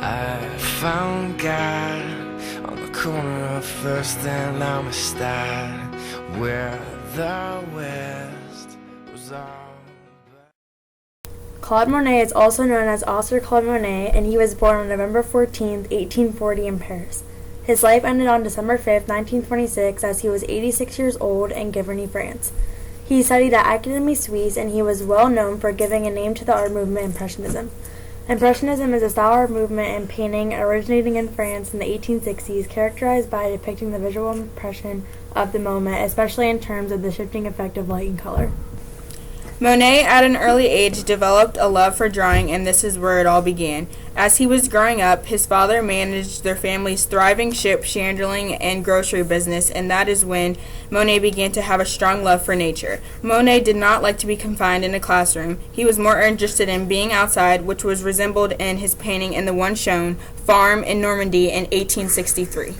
I found God on the corner of First and Amistad, where the West was all. Claude Monet is also known as Author Claude Monet, and he was born on November 14, 1840 in Paris. His life ended on December 5, 1926, as he was 86 years old in Giverny, France. He studied at Académie Suisse, and he was well known for giving a name to the art movement Impressionism. Impressionism is a style of movement in painting originating in France in the 1860s, characterized by depicting the visual impression of the moment, especially in terms of the shifting effect of light and color. Monet, at an early age, developed a love for drawing, and this is where it all began. As he was growing up, his father managed their family's thriving ship, chandling, and grocery business, and that is when Monet began to have a strong love for nature. Monet did not like to be confined in a classroom. He was more interested in being outside, which was resembled in his painting in the one shown, Farm in Normandy, in 1863.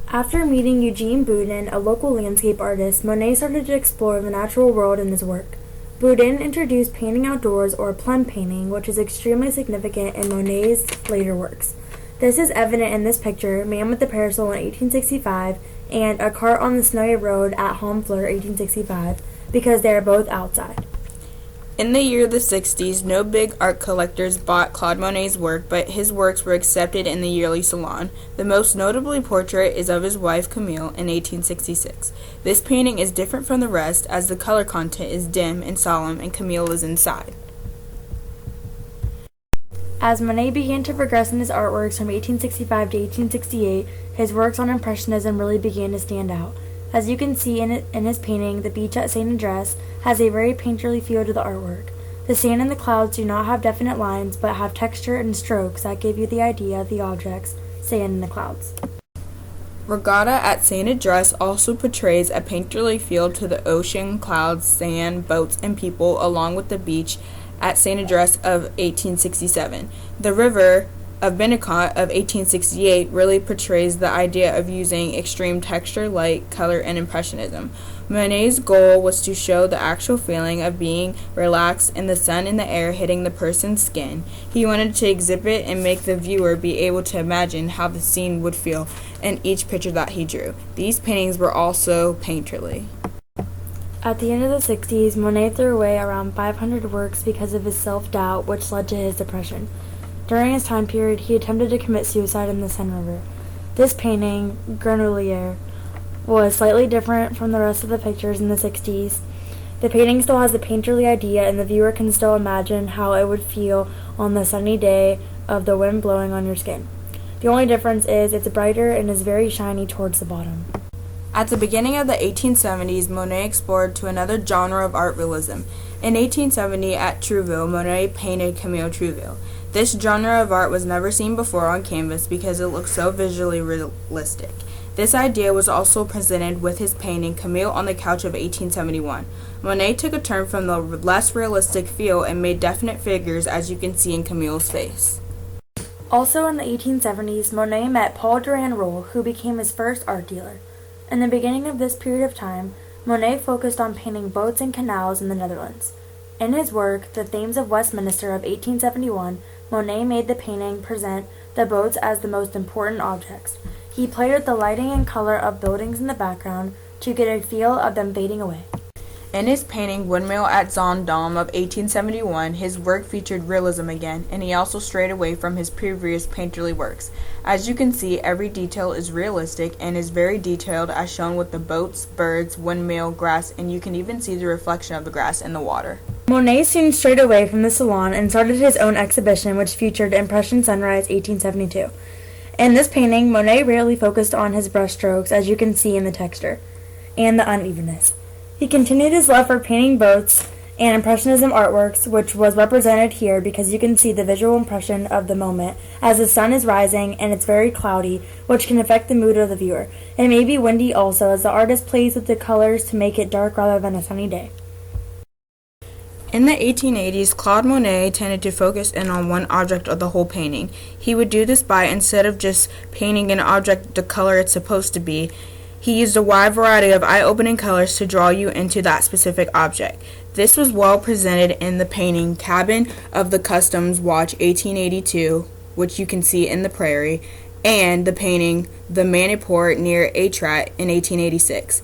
After meeting Eugene Boudin, a local landscape artist, Monet started to explore the natural world in his work. Boudin introduced painting outdoors, or plum painting, which is extremely significant in Monet's later works. This is evident in this picture, Man with the Parasol in 1865, and A Cart on the Snowy Road at Honfleur 1865, because they are both outside. In the year of the 60s, no big art collectors bought Claude Monet's work, but his works were accepted in the yearly salon. The most notably portrait is of his wife Camille in 1866. This painting is different from the rest as the color content is dim and solemn and Camille is inside. As Monet began to progress in his artworks from 1865 to 1868, his works on Impressionism really began to stand out. As you can see in his painting, the beach at St. Andrés has a very painterly feel to the artwork. The sand and the clouds do not have definite lines, but have texture and strokes that give you the idea of the objects, sand and the clouds. Regatta at St. Andrés also portrays a painterly feel to the ocean, clouds, sand, boats, and people, along with the beach at St. Andrés of 1867. The river of Benicot of 1868 really portrays the idea of using extreme texture, light, color, and impressionism. Monet's goal was to show the actual feeling of being relaxed and the sun and the air hitting the person's skin. He wanted to exhibit and make the viewer be able to imagine how the scene would feel in each picture that he drew. These paintings were also painterly. At the end of the 60s, Monet threw away around 500 works because of his self-doubt, which led to his depression. During his time period, he attempted to commit suicide in the Seine River. This painting, Grenouillère, was slightly different from the rest of the pictures in the 60s. The painting still has the painterly idea, and the viewer can still imagine how it would feel on the sunny day of the wind blowing on your skin. The only difference is it's brighter and is very shiny towards the bottom. At the beginning of the 1870s, Monet explored to another genre of art realism. In 1870, at Trouville, Monet painted Camille Trouville. This genre of art was never seen before on canvas because it looked so visually realistic. This idea was also presented with his painting Camille on the Couch of 1871. Monet took a turn from the less realistic feel and made definite figures, as you can see in Camille's face. Also in the 1870s, Monet met Paul Durand-Ruel, who became his first art dealer. In the beginning of this period of time, Monet focused on painting boats and canals in the Netherlands. In his work, The Thames of Westminster of 1871, Monet made the painting present the boats as the most important objects. He played with the lighting and color of buildings in the background to get a feel of them fading away. In his painting Windmill at Zaandam of 1871, his work featured realism again, and he also strayed away from his previous painterly works. As you can see, every detail is realistic and is very detailed, as shown with the boats, birds, windmill, grass, and you can even see the reflection of the grass in the water. Monet soon strayed away from the salon and started his own exhibition, which featured Impression Sunrise 1872. In this painting, Monet rarely focused on his brushstrokes, as you can see in the texture, and the unevenness. He continued his love for painting boats and Impressionism artworks, which was represented here because you can see the visual impression of the moment as the sun is rising and it's very cloudy, which can affect the mood of the viewer. It may be windy also, as the artist plays with the colors to make it dark rather than a sunny day. In the 1880s, Claude Monet tended to focus in on one object of the whole painting. He would do this by, instead of just painting an object the color it's supposed to be, he used a wide variety of eye-opening colors to draw you into that specific object. This was well presented in the painting Cabin of the Customs Watch 1882, which you can see in the prairie, and the painting The Maniport near Atrat in 1886.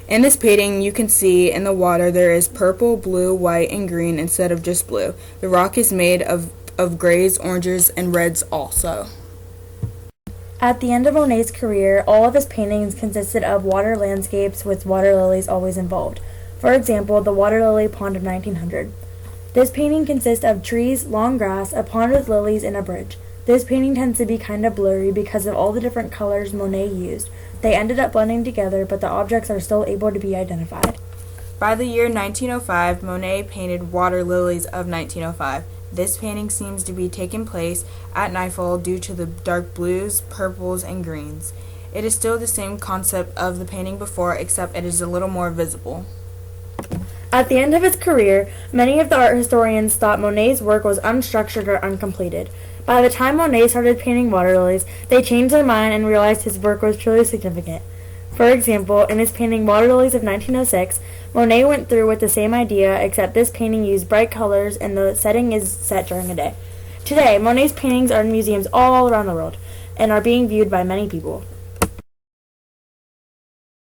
In this painting, you can see in the water there is purple, blue, white, and green instead of just blue. The rock is made of grays, oranges, and reds also. At the end of Monet's career, all of his paintings consisted of water landscapes with water lilies always involved. For example, the Water Lily Pond of 1900. This painting consists of trees, long grass, a pond with lilies, and a bridge. This painting tends to be kind of blurry because of all the different colors Monet used. They ended up blending together, but the objects are still able to be identified. By the year 1905, Monet painted Water Lilies of 1905. This painting seems to be taking place at nightfall due to the dark blues, purples, and greens. It is still the same concept of the painting before, except it is a little more visible. At the end of his career, many of the art historians thought Monet's work was unstructured or uncompleted. By the time Monet started painting water lilies, they changed their mind and realized his work was truly significant. For example, in his painting Water Lilies of 1906, Monet went through with the same idea, except this painting used bright colors and the setting is set during the day. Today, Monet's paintings are in museums all around the world and are being viewed by many people.